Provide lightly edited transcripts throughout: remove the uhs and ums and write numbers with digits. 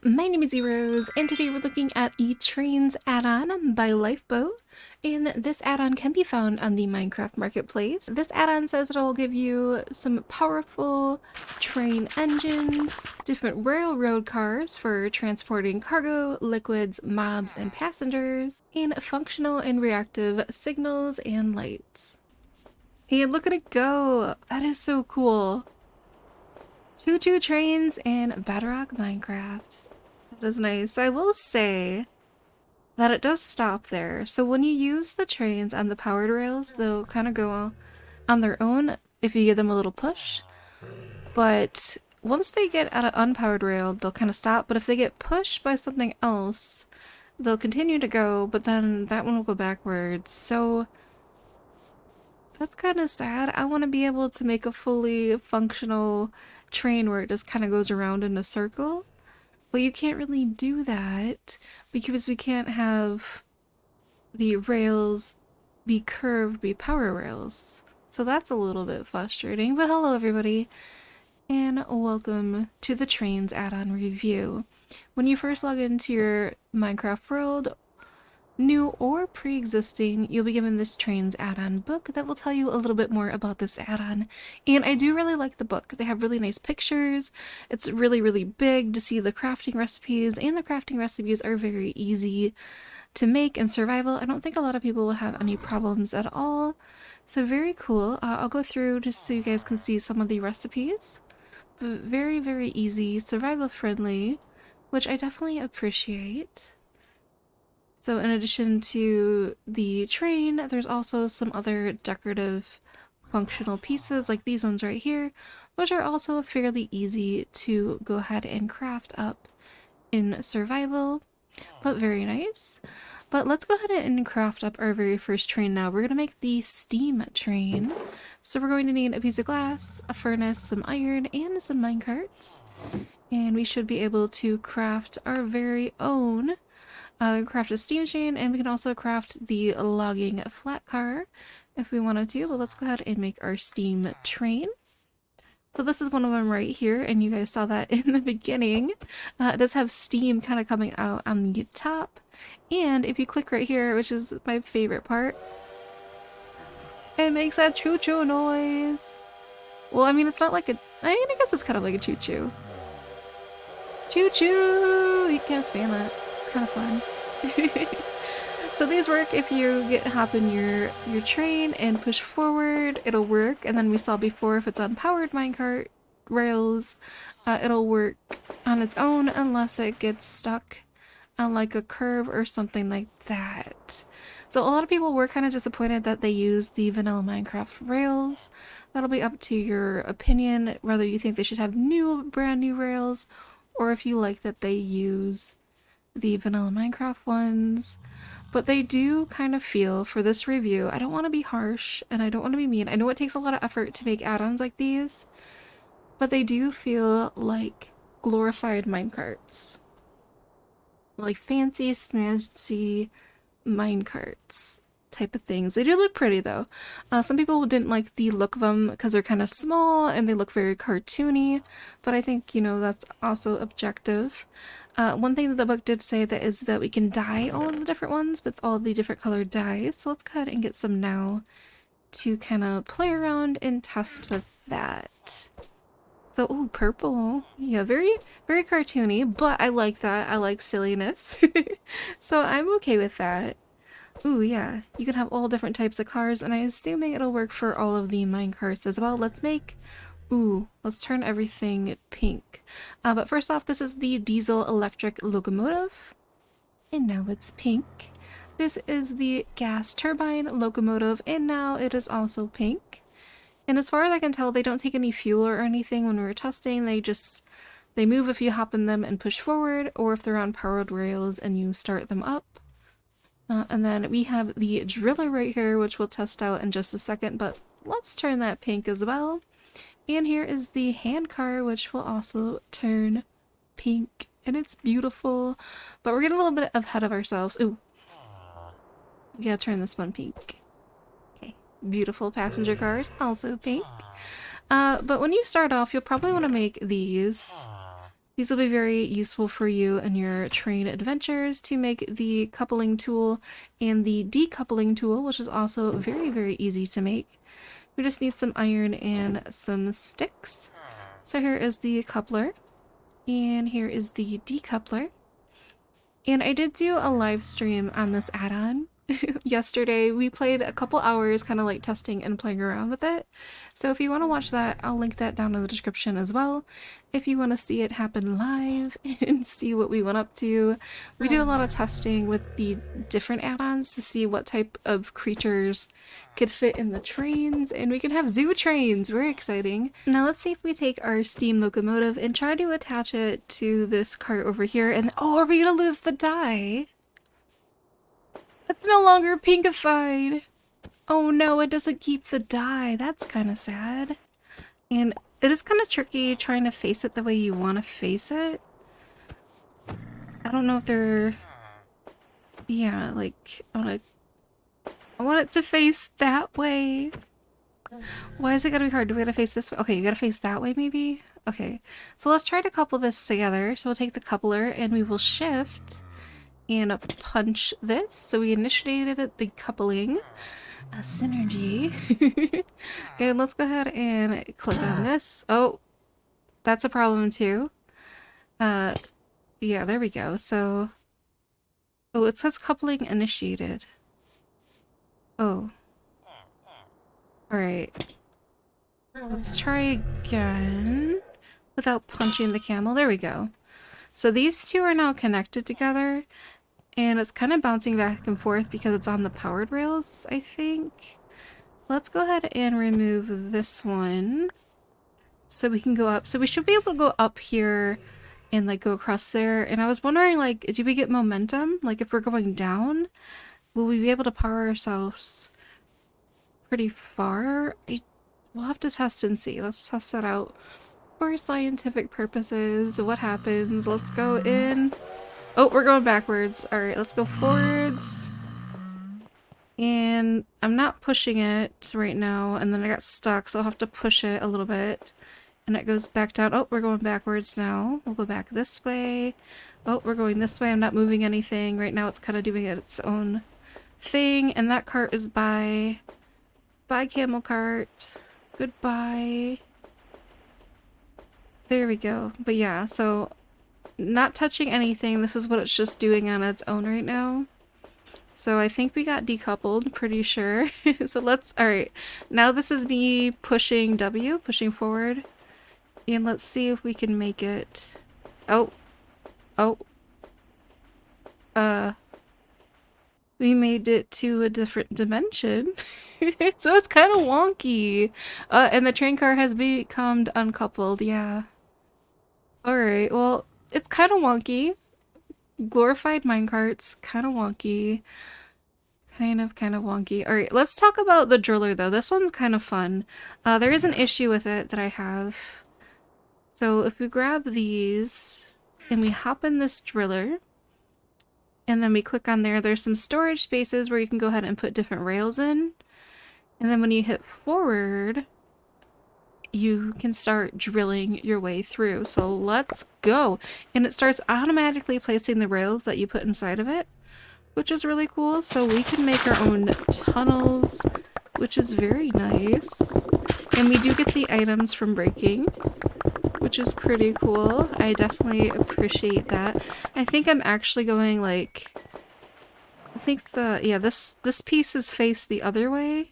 My name is Zeros, and today we're looking at the Trains add-on by Lifeboat, and this add-on can be found on the Minecraft Marketplace. This add-on says it will give you some powerful train engines, different railroad cars for transporting cargo, liquids, mobs, and passengers, and functional and reactive signals and lights. Hey, look at it go! That is so cool! Choo-choo trains in Bedrock Minecraft. That is nice. I will say that it does stop there. So when you use the trains and the powered rails, they'll kind of go on their own if you give them a little push. But once they get at an unpowered rail, they'll kind of stop. But if they get pushed by something else, they'll continue to go, but then that one will go backwards. So that's kind of sad. I want to be able to make a fully functional train where it just kind of goes around in a circle. But you can't really do that because we can't have the rails be curved, be power rails. So that's a little bit frustrating. But hello everybody, and welcome to the Trains add-on review. When you first log into your Minecraft world, new or pre-existing, you'll be given this Trains add-on book that will tell you a little bit more about this add-on. And I do really like the book. They have really nice pictures. It's really big to see the crafting recipes, and the crafting recipes are very easy to make in survival. I don't think a lot of people will have any problems at all. So very cool. I'll go through just so you guys can see some of the recipes. But very easy, survival friendly, which I definitely appreciate. So in addition to the train, there's also some other decorative functional pieces like these ones right here, which are also fairly easy to go ahead and craft up in survival, but very nice. But let's go ahead and craft up our very first train now. We're going to make the steam train. So we're going to need a piece of glass, a furnace, some iron, and some minecarts. And we should be able to craft our very own craft a steam chain, and we can also craft the logging flat car if we wanted to, but let's go ahead and make our steam train. So this is one of them right here, and you guys saw that in the beginning. It does have steam kind of coming out on the top, and if you click right here, which is my favorite part, it makes that choo-choo noise. Well, I mean, it's not like I guess it's kind of like a choo-choo. Choo-choo! You can't spam that. Kind of fun. So these work if you hop in your train and push forward, it'll work. And then we saw before, if it's on powered minecart rails, it'll work on its own unless it gets stuck on like a curve or something like that. So a lot of people were kind of disappointed that they used the vanilla Minecraft rails. That'll be up to your opinion, whether you think they should have brand new rails, or if you like that they use the vanilla Minecraft ones. But they do kind of feel, for this review, I don't want to be harsh and I don't want to be mean. I know it takes a lot of effort to make add-ons like these, but they do feel like glorified minecarts. Like fancy, smancy minecarts type of things. They do look pretty though. Some people didn't like the look of them because they're kind of small and they look very cartoony, but I think, you know, that's also objective. One thing that the book did say that is that we can dye all of the different ones with all the different colored dyes. So let's go ahead and get some now to kind of play around and test with that. So, ooh, purple. Yeah, very cartoony, but I like that. I like silliness. So I'm okay with that. Ooh, yeah, you can have all different types of cars, and I'm assuming it'll work for all of the minecarts as well. Let's turn everything pink. But first off, this is the diesel electric locomotive. And now it's pink. This is the gas turbine locomotive, and now it is also pink. And as far as I can tell, they don't take any fuel or anything when we were testing. They move if you hop in them and push forward, or if they're on powered rails and you start them up. And then we have the driller right here, which we'll test out in just a second, but let's turn that pink as well. And here is the hand car, which will also turn pink, and it's beautiful, but we're getting a little bit ahead of ourselves. Ooh, we gotta turn this one pink. Okay, beautiful passenger cars, also pink. But when you start off, you'll probably want to make these These will be very useful for you in your train adventures to make the coupling tool and the decoupling tool, which is also very, very easy to make. We just need some iron and some sticks. So here is the coupler, and here is the decoupler. And I did do a live stream on this add-on yesterday. We played a couple hours kind of like testing and playing around with it. So if you want to watch that, I'll link that down in the description as well. If you want to see it happen live and see what we went up to. We did a lot of testing with the different add-ons to see what type of creatures could fit in the trains, and we can have zoo trains. Very exciting. Now let's see if we take our steam locomotive and try to attach it to this cart over here. And oh, are we gonna lose the die? It's no longer pinkified. Oh no, it doesn't keep the die. That's kind of sad. And it is kind of tricky trying to face it the way you want to face it. I don't know if they're... Yeah, like, I want it to face that way. Why is it gotta be hard? Do we gotta face this way? Okay, you gotta face that way maybe? Okay, so let's try to couple this together. So we'll take the coupler and we will shift and punch this. So we initiated the coupling. A synergy. And let's go ahead and click on this. Oh, that's a problem too. Yeah, there we go. So, oh, it says coupling initiated. Oh. Alright. Let's try again without punching the camel. There we go. So these two are now connected together, and it's kind of bouncing back and forth because it's on the powered rails, I think. Let's go ahead and remove this one so we can go up. So we should be able to go up here and like go across there. And I was wondering, like, do we get momentum? Like if we're going down, will we be able to power ourselves pretty far? We'll have to test and see. Let's test that out for scientific purposes. What happens? Let's go in. Oh, we're going backwards. Alright, let's go forwards. And I'm not pushing it right now, and then I got stuck, so I'll have to push it a little bit. And it goes back down. Oh, we're going backwards now. We'll go back this way. Oh, we're going this way. I'm not moving anything. Right now it's kind of doing its own thing. And that cart is by... Bye, camel cart. Goodbye. There we go. But yeah, so... Not touching anything. This is what it's just doing on its own right now. So I think we got decoupled, pretty sure. So let's... Alright, now this is me pushing W, pushing forward. And let's see if we can make it... Oh. Oh. We made it to a different dimension. So it's kind of wonky. And the train car has become uncoupled, yeah. Alright, well, it's kind of wonky. Glorified minecarts, kind of wonky. Kind of wonky. Alright, let's talk about the driller though. This one's kind of fun. There is an issue with it that I have. So if we grab these and we hop in this driller and then we click on there, there's some storage spaces where you can go ahead and put different rails in. And then when you hit forward, you can start drilling your way through. So let's go. And it starts automatically placing the rails that you put inside of it, which is really cool. So we can make our own tunnels, which is very nice. And we do get the items from breaking, which is pretty cool. I definitely appreciate that. I think I'm actually going like... I think yeah, this piece is faced the other way.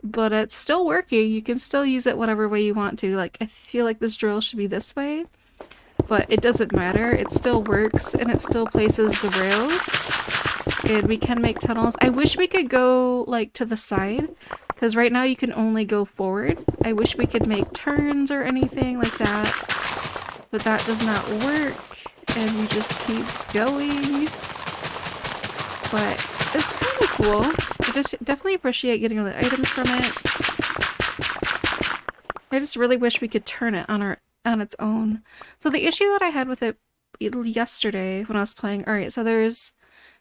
But it's still working. You can still use it whatever way you want to. Like, I feel like this drill should be this way. But it doesn't matter. It still works, and it still places the rails. And we can make tunnels. I wish we could go, like, to the side. Because right now you can only go forward. I wish we could make turns or anything like that. But that does not work. And we just keep going. But it's kind of cool. I just definitely appreciate getting all the items from it. I just really wish we could turn it on its own. So the issue that I had with it yesterday when I was playing, alright, so there's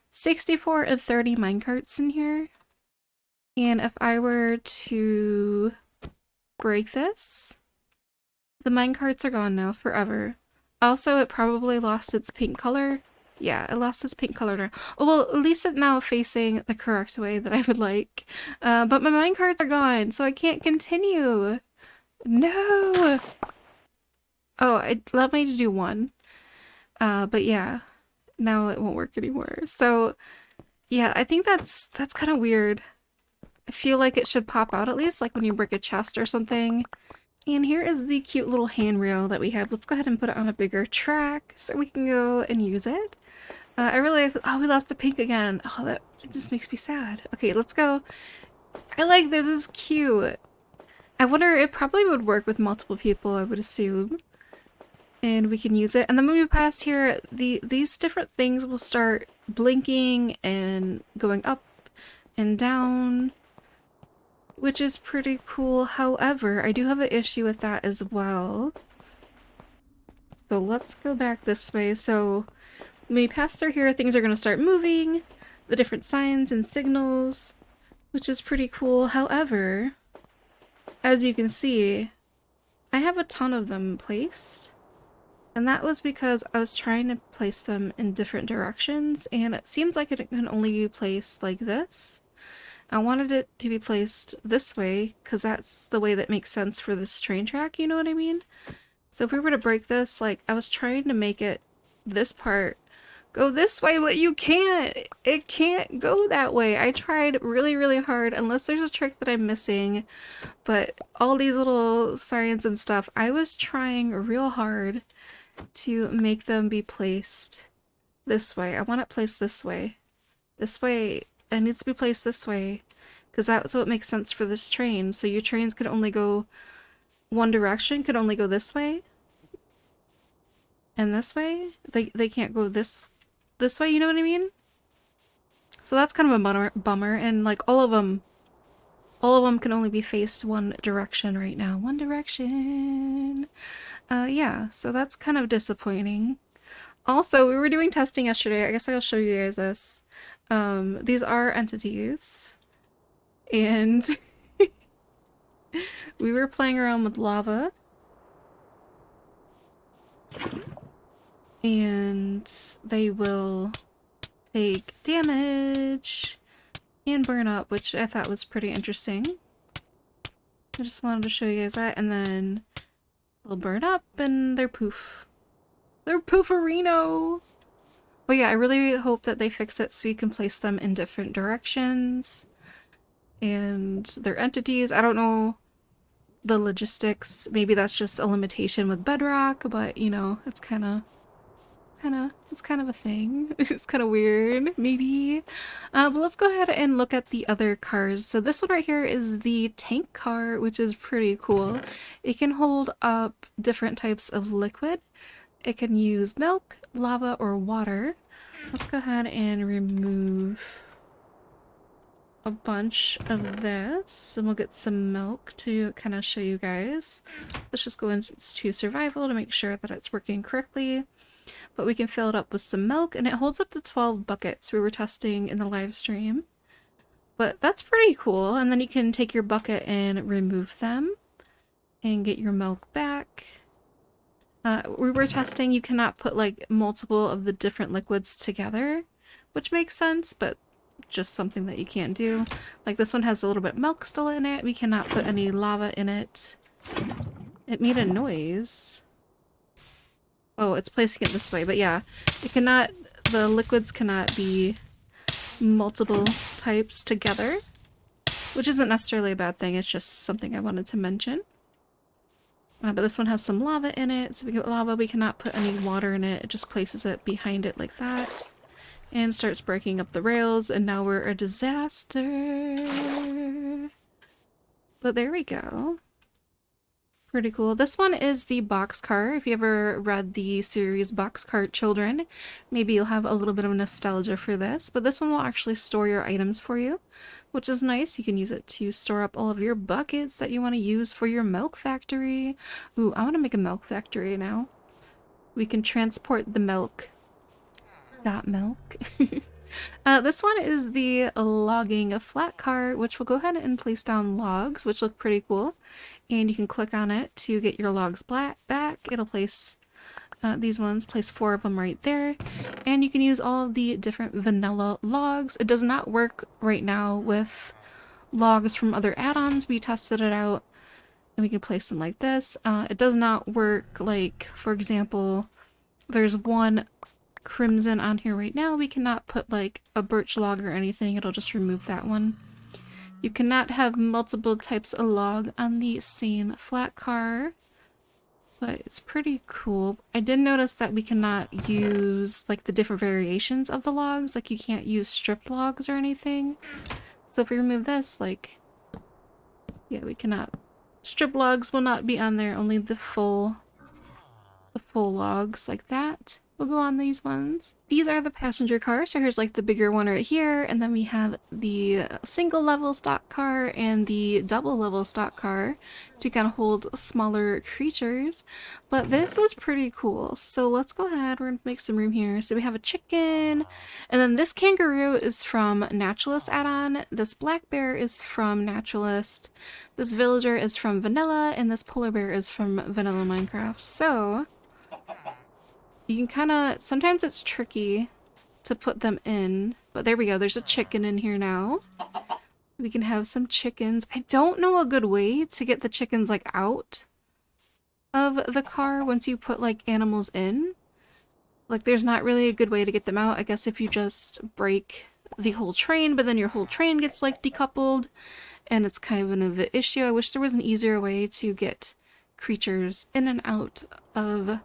64 and 30 minecarts in here. And if I were to break this, the minecarts are gone now forever. Also, it probably lost its pink color. Yeah, it lost its pink color now. Oh, well, at least it's now facing the correct way that I would like. But my mine cards are gone, so I can't continue. No! Oh, it allowed me to do one. But yeah, now it won't work anymore. So, yeah, I think that's kind of weird. I feel like it should pop out at least, like when you break a chest or something. And here is the cute little handrail that we have. Let's go ahead and put it on a bigger track so we can go and use it. I really, oh, we lost the pink again. Oh, that just makes me sad. Okay, let's go. I like this, is cute. I wonder, it probably would work with multiple people, I would assume. And we can use it. And then when we pass here, these different things will start blinking and going up and down, which is pretty cool. However, I do have an issue with that as well. So let's go back this way. So when we pass through here, things are going to start moving, the different signs and signals, which is pretty cool. However, as you can see, I have a ton of them placed. And that was because I was trying to place them in different directions, and it seems like it can only be placed like this. I wanted it to be placed this way, because that's the way that makes sense for this train track, you know what I mean? So if we were to break this, like, I was trying to make it, this part, go this way, but you can't! It can't go that way! I tried really, really hard, unless there's a trick that I'm missing, but all these little signs and stuff, I was trying real hard to make them be placed this way. I want it placed this way. This way. It needs to be placed this way, because that's what makes sense for this train. So your trains could only go one direction, could only go this way. And this way. They can't go this way, you know what I mean? So that's kind of a bummer, and like all of them can only be faced one direction right now. One direction. Yeah, so that's kind of disappointing. Also, we were doing testing yesterday. I guess I'll show you guys this. These are entities. And we were playing around with lava. And they will take damage and burn up, which I thought was pretty interesting. I just wanted to show you guys that, and then they'll burn up and they're poof. They're pooferino! But yeah, I really hope that they fix it so you can place them in different directions. And they're entities. I don't know the logistics. Maybe that's just a limitation with Bedrock, but you know, it's kind of a thing. It's kind of weird, maybe. But let's go ahead and look at the other cars. So this one right here is the tank car, which is pretty cool. It can hold up different types of liquid. It can use milk, lava, or water. Let's go ahead and remove a bunch of this, and we'll get some milk to kind of show you guys. Let's just go into survival to make sure that it's working correctly. But we can fill it up with some milk, and it holds up to 12 buckets. We were testing in the live stream. But that's pretty cool. And then you can take your bucket and remove them and get your milk back. We were testing, you cannot put like multiple of the different liquids together, which makes sense, but just something that you can't do. Like this one has a little bit of milk still in it. We cannot put any lava in it. It made a noise. Oh, it's placing it this way, but yeah, it cannot, the liquids cannot be multiple types together, which isn't necessarily a bad thing, it's just something I wanted to mention. But this one has some lava in it, so we get lava, we cannot put any water in it, it just places it behind it like that, and starts breaking up the rails, and now we're a disaster. But there we go. Pretty cool. This one is the Boxcar. If you ever read the series Boxcar Children, maybe you'll have a little bit of nostalgia for this. But this one will actually store your items for you, which is nice. You can use it to store up all of your buckets that you want to use for your milk factory. Ooh, I want to make a milk factory now. We can transport the milk. Got milk. This one is the logging flat car, which will go ahead and place down logs, which look pretty cool. And you can click on it to get your logs back. It'll place these ones, place 4 of them right there, and you can use all of the different vanilla logs. It does not work right now with logs from other add-ons. We tested it out and we can place them like this. It does not work, like, for example, there's one crimson on here right now. We cannot put like a birch log or anything. It'll just remove that one. You cannot have multiple types of log on the same flat car, but it's pretty cool. I did notice that we cannot use like the different variations of the logs. Like you can't use stripped logs or anything. So if we remove this, like, yeah, we cannot. Strip logs will not be on there. Only the full logs like that will go on these ones. These are the passenger cars. So here's like the bigger one right here, and then we have the single level stock car and the double level stock car to kind of hold smaller creatures. But this was pretty cool. So let's go ahead, we're gonna make some room here. So we have a chicken, and then this kangaroo is from Naturalist add-on, this black bear is from Naturalist, this villager is from Vanilla, and this polar bear is from Vanilla Minecraft. So you can kind of, sometimes it's tricky to put them in, but there we go. There's a chicken in here now. We can have some chickens. I don't know a good way to get the chickens like out of the car once you put like animals in. Like there's not really a good way to get them out. I guess if you just break the whole train, but then your whole train gets like decoupled and it's kind of an issue. I wish there was an easier way to get creatures in and out of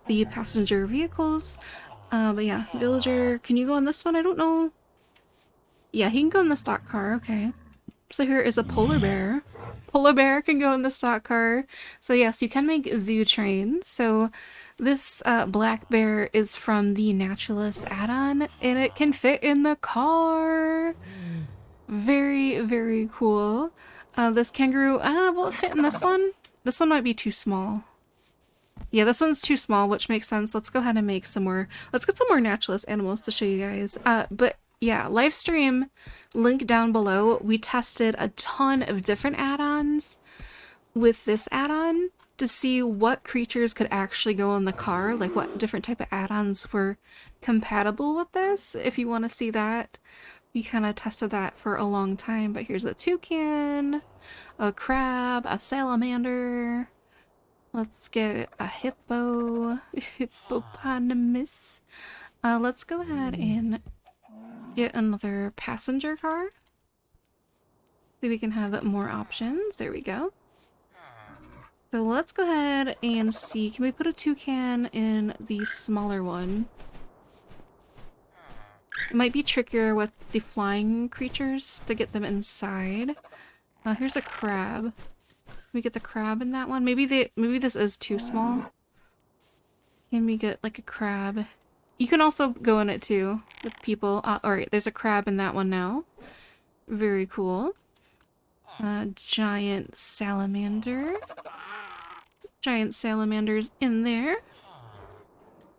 the passenger vehicles. But yeah, villager, can you go on this one? I don't know. Yeah, he can go in the stock car, okay. So here is a polar bear. Polar bear can go in the stock car. So yes, you can make zoo trains. So this black bear is from the Naturalist add-on, and it can fit in the car. Very, very cool. This kangaroo, will it fit in this one? This one might be too small. Yeah, this one's too small, which makes sense. Let's go ahead and make some more. Let's get some more Naturalist animals to show you guys. But yeah, live stream, link down below. We tested a ton of different add-ons with this add-on to see what creatures could actually go in the car, like what different type of add-ons were compatible with this. If you want to see that, we kind of tested that for a long time. But here's a toucan, a crab, a salamander. Let's get a hippopotamus. Let's go ahead and get another passenger car. So we can have more options. There we go. So let's go ahead and see. Can we put a toucan in the smaller one? It might be trickier with the flying creatures to get them inside. Here's a crab. Can we get the crab in that one? Maybe this is too small. Can we get like a crab? You can also go in it too with people. Alright, there's a crab in that one now. Very cool. Giant salamander. Giant salamanders in there.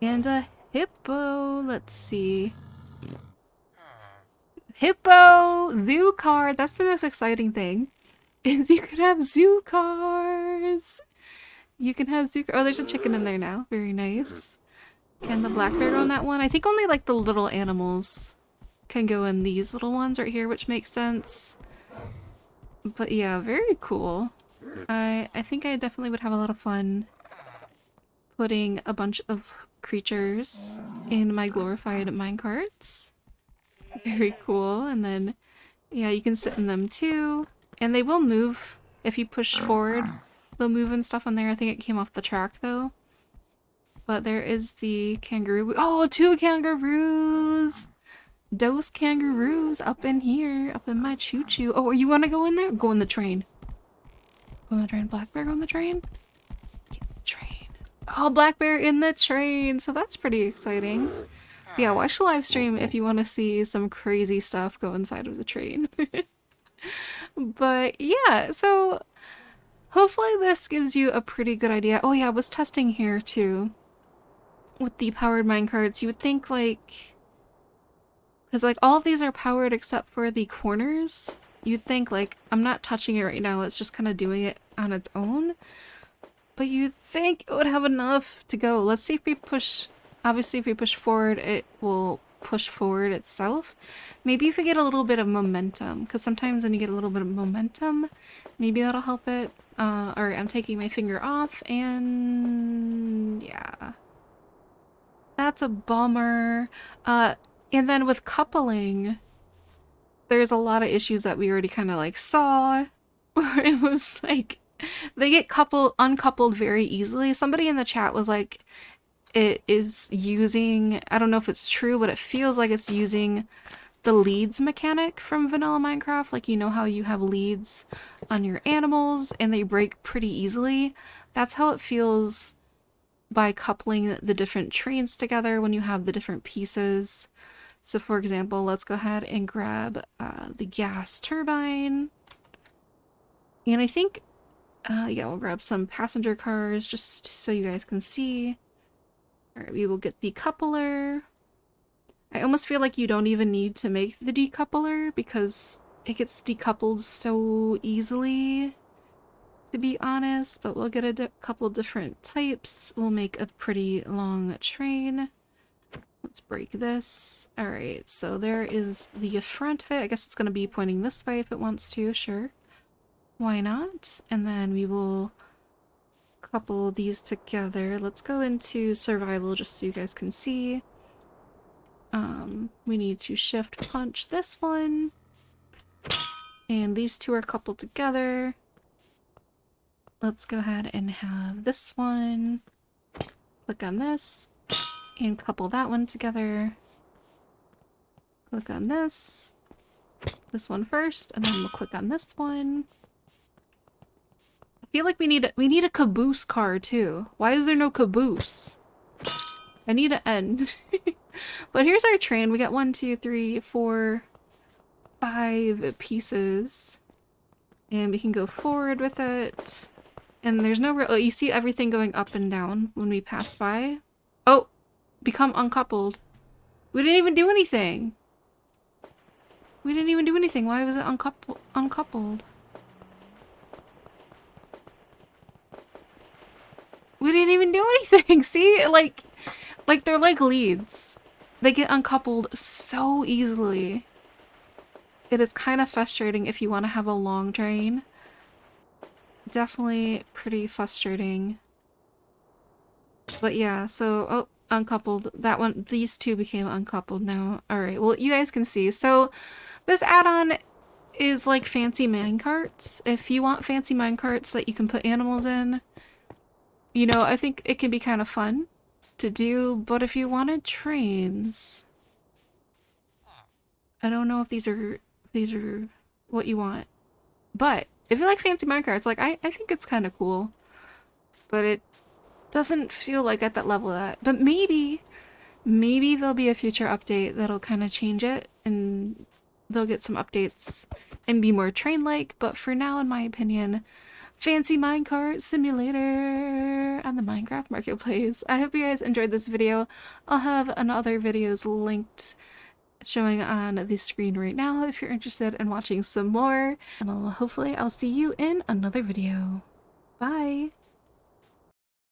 And a hippo. Let's see. Hippo! Zoo car! That's the most exciting thing. Is you can have zoo cars. You can have zoo cars. Oh, there's a chicken in there now. Very nice. Can the black bear go in that one? I think only like the little animals can go in these little ones right here, which makes sense. But yeah, very cool. I think I definitely would have a lot of fun putting a bunch of creatures in my glorified minecarts. Very cool. And then, yeah, you can sit in them too. And they will move if you push forward. They'll move and stuff on there. I think it came off the track though. But there is the kangaroo. Oh, 2 kangaroos! Those kangaroos up in here, up in my choo-choo. Oh, you want to go in there? Go in the train. Go in the train. Black bear, go in the train. Get in the train. Oh, black bear in the train. So that's pretty exciting. But yeah, watch the live stream if you want to see some crazy stuff go inside of the train. But yeah, so hopefully this gives you a pretty good idea. Oh yeah, I was testing here too with the powered minecarts. You would think like, because like all of these are powered except for the corners. You'd think like, I'm not touching it right now, it's just kind of doing it on its own. but you'd think it would have enough to go. Let's see if we push, obviously if we push forward, it will push forward itself. Maybe if we get a little bit of momentum, because sometimes when you get a little bit of momentum, maybe that'll help it. Alright, I'm taking my finger off, and yeah. That's a bummer. And then with coupling, there's a lot of issues that we already kind of like saw, where it was like, they get uncoupled very easily. Somebody in the chat was like, it is using, I don't know if it's true, but it feels like it's using the leads mechanic from vanilla Minecraft. Like, you know how you have leads on your animals and they break pretty easily? That's how it feels by coupling the different trains together when you have the different pieces. So for example, let's go ahead and grab the gas turbine. And I think, yeah, we'll grab some passenger cars just so you guys can see. Alright, we will get the coupler. I almost feel like you don't even need to make the decoupler because it gets decoupled so easily, to be honest, but we'll get a couple different types. We'll make a pretty long train. Let's break this. Alright, so there is the front of it. I guess it's going to be pointing this way if it wants to, sure. Why not? And then we will couple these together. Let's go into survival just so you guys can see. We need to shift punch this one. And these two are coupled together. Let's go ahead and have this one. Click on this. And couple that one together. Click on this. This one first, and then we'll click on this one. I feel like we need a caboose car too. Why is there no caboose? I need an end. But here's our train. We got 1, 2, 3, 4, 5 pieces. And we can go forward with it. And there's no real... Oh, you see everything going up and down when we pass by? Oh! Become uncoupled. We didn't even do anything! We didn't even do anything. Why was it uncoupled? We didn't even do anything! See? Like they're like leads. They get uncoupled so easily. It is kind of frustrating if you want to have a long train. Definitely pretty frustrating. But yeah, so, oh, uncoupled. That one, these two became uncoupled now. Alright, well, you guys can see. So, this add-on is like fancy minecarts. If you want fancy minecarts that you can put animals in, you know, I think it can be kind of fun to do, but if you wanted trains, I don't know if these are what you want. But if you like fancy minecarts, like I think it's kind of cool. But it doesn't feel like at that level that. But maybe there'll be a future update that'll kind of change it and they'll get some updates and be more train-like. But for now, in my opinion, fancy minecart simulator on the Minecraft Marketplace. I hope you guys enjoyed this video. I'll have other videos linked showing on the screen right now if you're interested in watching some more. And hopefully I'll see you in another video. Bye!